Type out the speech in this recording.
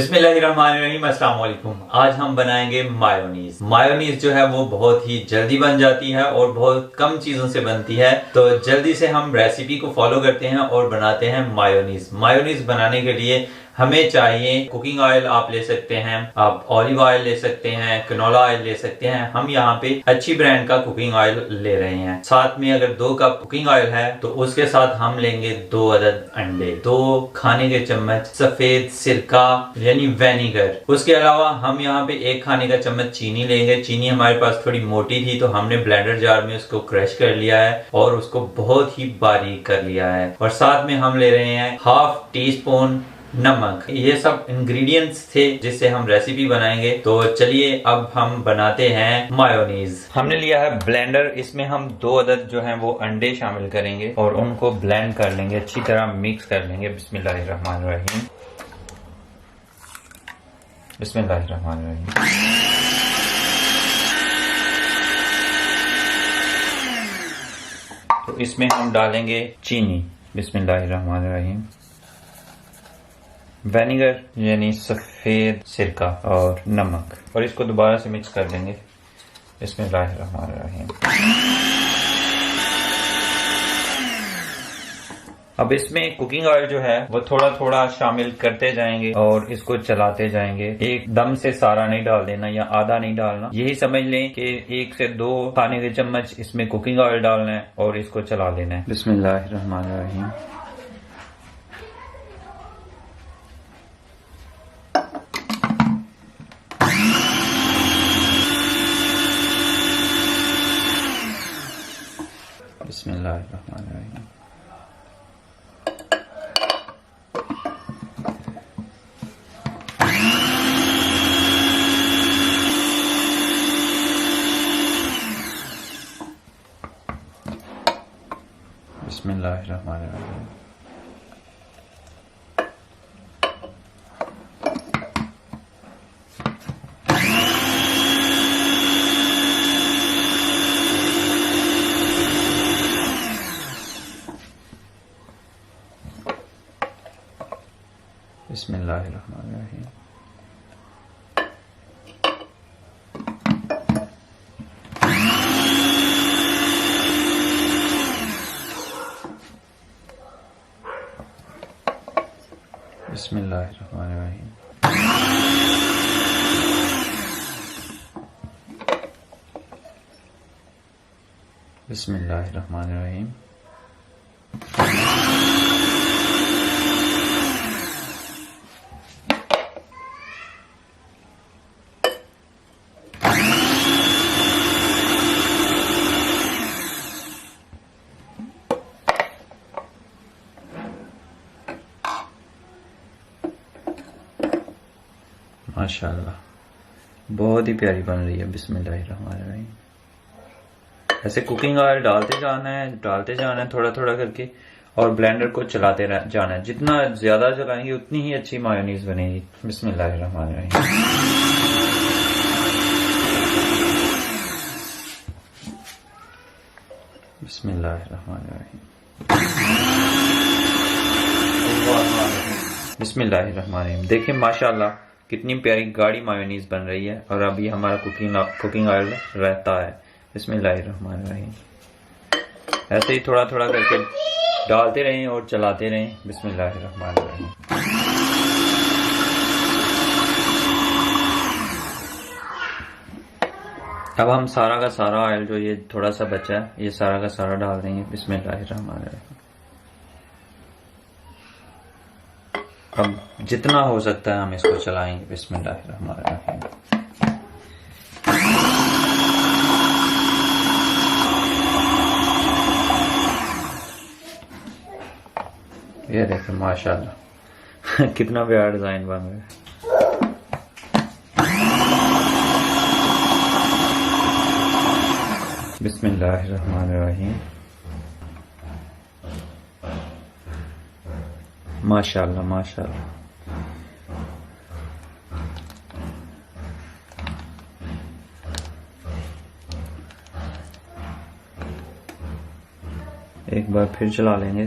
बिस्मिल्लाहिर्रहमानिर्रहीम। अस्सलाम वालेकुम। आज हम बनाएंगे मायोनीज। मायोनीज जो है वो बहुत ही जल्दी बन जाती है और बहुत कम चीजों से बनती है, तो जल्दी से हम रेसिपी को फॉलो करते हैं और बनाते हैं मायोनीज। मायोनीज बनाने के लिए हमें चाहिए कुकिंग ऑयल, आप ले सकते हैं, आप ऑलिव ऑयल ले सकते हैं, कैनोला ऑयल ले सकते हैं। हम यहाँ पे अच्छी ब्रांड का कुकिंग ऑयल ले रहे हैं। साथ में अगर 2 कप कुकिंग ऑयल है तो उसके साथ हम लेंगे 2 अदद अंडे, 2 खाने के चम्मच सफेद सिरका यानी वेनिगर। उसके अलावा हम यहाँ पे 1 खाने का चम्मच चीनी लेंगे। चीनी हमारे पास थोड़ी मोटी थी तो हमने ब्लेंडर जार में उसको क्रश कर लिया है और उसको बहुत ही बारीक कर लिया है। और साथ में हम ले रहे हैं हाफ टी स्पून नमक। ये सब इंग्रेडिएंट्स थे जिससे हम रेसिपी बनाएंगे। तो चलिए अब हम बनाते हैं मायोनीज। हमने लिया है ब्लेंडर, इसमें हम 2 अदद जो हैं वो अंडे शामिल करेंगे और उनको ब्लेंड कर लेंगे, अच्छी तरह मिक्स कर लेंगे। बिस्मिल्लाहिर्रहमानिर्रहीम, बिस्मिल्लाहिर्रहमानिर्रहीम। तो इसमें हम डालेंगे चीनी, बिस्मिल्लाहिर्रहमानिर्रहीम, वेनिगर यानी सफेद सिरका और नमक, और इसको दोबारा से मिक्स कर देंगे। बिस्मिल्लाहिर्रहमानिर्रहीम। अब इसमें कुकिंग ऑयल जो है वो थोड़ा थोड़ा शामिल करते जाएंगे और इसको चलाते जाएंगे। एकदम से सारा नहीं डाल देना या आधा नहीं डालना। यही समझ लें कि 1 से 2 खाने के चम्मच इसमें कुकिंग ऑयल डालना है और इसको चला देना है। बिस्मिल्लाहिर्रहमानिर्रहीम। बिस्मिल्लाहिर्रहमानिर्रहीम। बिस्मिल्लाहिर्रहमानिर्रहीम। बिस्मिल्लाहिर्रहमानिर्रहीम। बिस्मिल्लाहिर्रहमानिर्रहीम। बिस्मिल्लाहिर्रहमानिर्रहीम। माशाल्लाह बहुत ही प्यारी बन रही है। बिस्मिल्लाहिर्रहमानिर्रहीम। ऐसे कुकिंग ऑयल डालते जाना है थोड़ा थोड़ा करके, और ब्लेंडर को चलाते जाना है। जितना ज्यादा चलाएंगे उतनी ही अच्छी मायोनीज बनेगी। बिस्मिल्लाहिर्रहमानिर्रहीम। बिस्मिल्लाहिर्रहमानिर्रहीम। बिस्मिल्लाहिर्रहमानिर्रहीम। देखिए माशाल्लाह कितनी प्यारी गाढ़ी मायोनीज बन रही है। और अभी हमारा कुकिंग ऑयल रहता है। बिस्मिल्लाहिर्रहमानिर्रहीम। ऐसे ही थोड़ा थोड़ा करके डालते रहें और चलाते रहें। बिस्मिल्लाहिर्रहमानिर्रहीम। अब हम सारा का सारा ऑयल जो ये थोड़ा सा बचा है ये सारा का सारा डाल देंगे। बिस्मिल्लाहिर्रहमानिर्रहीम। अब जितना हो सकता है हम इसको चलाएंगे। बिस्मिल्लाहिर्रहमानिर्रहीम। ये देखें माशाल्लाह कितना प्यारा डिजाइन बन रहा है। बिस्मिल्लाहिर्रहमानिर्रहीम। माशाल्लाह माशाल्लाह। एक बार फिर चला लेंगे।